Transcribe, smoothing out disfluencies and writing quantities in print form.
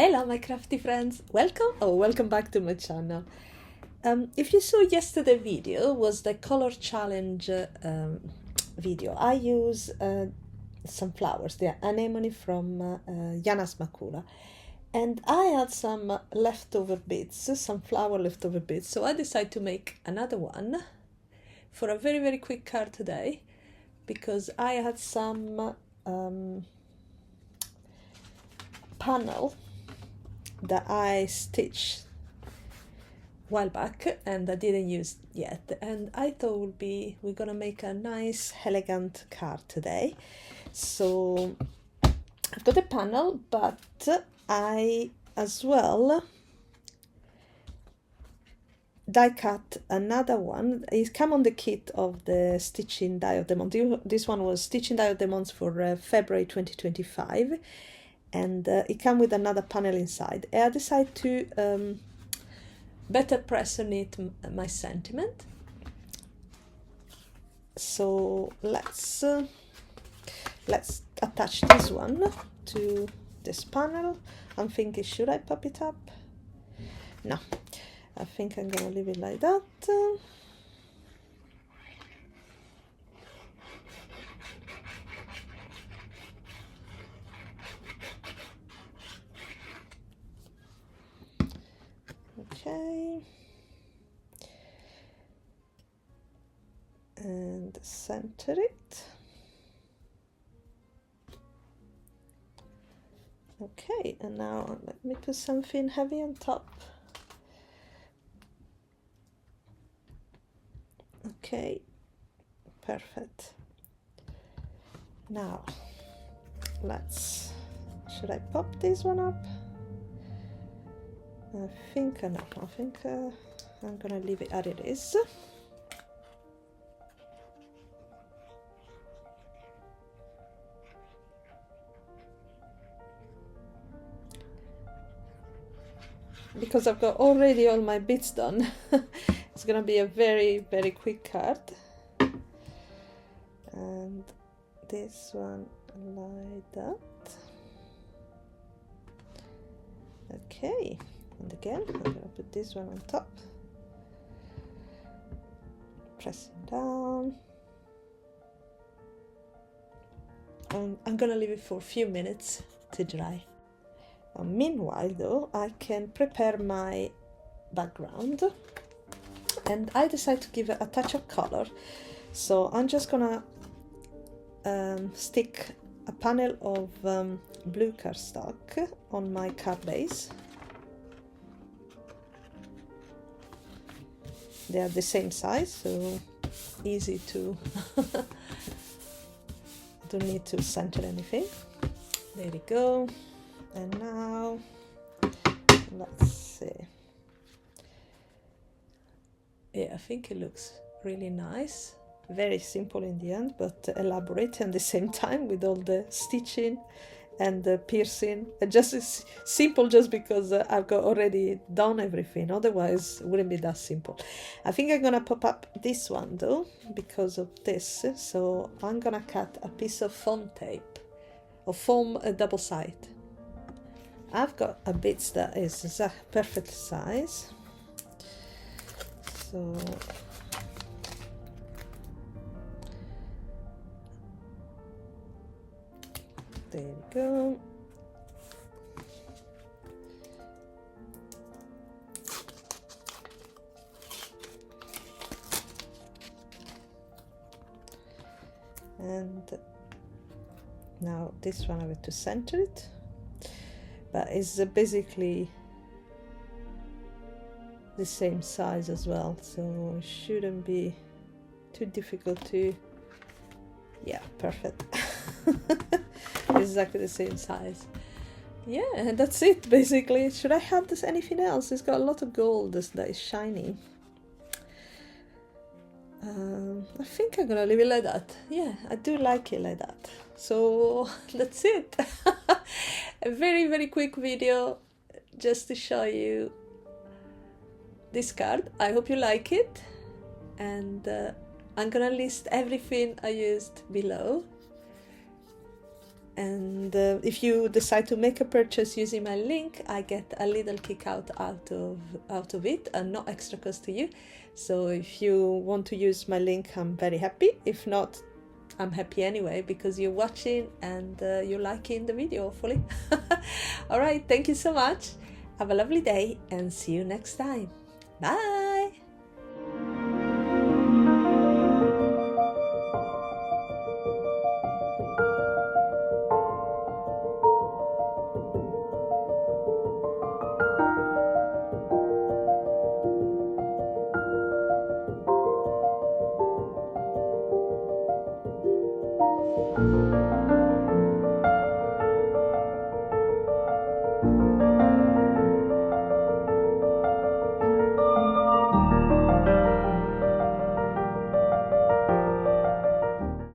Hello my crafty friends, welcome back to my channel. If you saw yesterday video was the color challenge video. I use some flowers, the anemone from Yana Anemones, and I had some leftover bits, some flower leftover bits, so I decided to make another one for a very quick card today, because I had some panel that I stitched a while back and I didn't use yet, and I thought we're gonna make a nice elegant card today. So I've got a panel, but I as well die cut another one. It came on the kit of the stitching diamond. This one was stitching diamonds for February 2025, and it came with another panel inside. I decided to better press on it my sentiment. So let's attach this one to this panel. I'm thinking, should I pop it up? No, I think I'm gonna leave it like that. Okay, and center it. Okay, and now let me put something heavy on top. Okay, perfect. Now should I pop this one up? I think I'm gonna leave it as it is. Because I've got already all my bits done. It's gonna be a very quick card. And this one like that. Okay. And again, I'm going to put this one on top, pressing down, and I'm going to leave it for a few minutes to dry. Meanwhile though, I can prepare my background, and I decided to give it a touch of color. So I'm just going to stick a panel of blue cardstock on my card base. They are the same size, so easy to don't need to center anything. There we go. And now let's see. Yeah, I think it looks really nice. Very simple in the end, but elaborate at the same time with all the stitching and the piercing. And just simple just because I've got already done everything, otherwise it wouldn't be that simple. I think I'm gonna pop up this one though because of this, so I'm gonna cut a piece of foam tape or foam double side. I've got a bit that is a perfect size, so there we go. And now this one I have to center it, but it's basically the same size as well, so it shouldn't be too difficult to, yeah, perfect. Exactly the same size. Yeah, and that's it basically. Should I have this anything else? It's got a lot of gold that is shiny. I think I'm gonna leave it like that. Yeah, I do like it like that. So that's it. A very quick video just to show you this card. I hope you like it, and I'm gonna list everything I used below. And if you decide to make a purchase using my link, I get a little kick out of it, and no extra cost to you. So if you want to use my link, I'm very happy. If not, I'm happy anyway, because you're watching and you're liking the video, hopefully. All right, thank you so much. Have a lovely day and see you next time. Bye.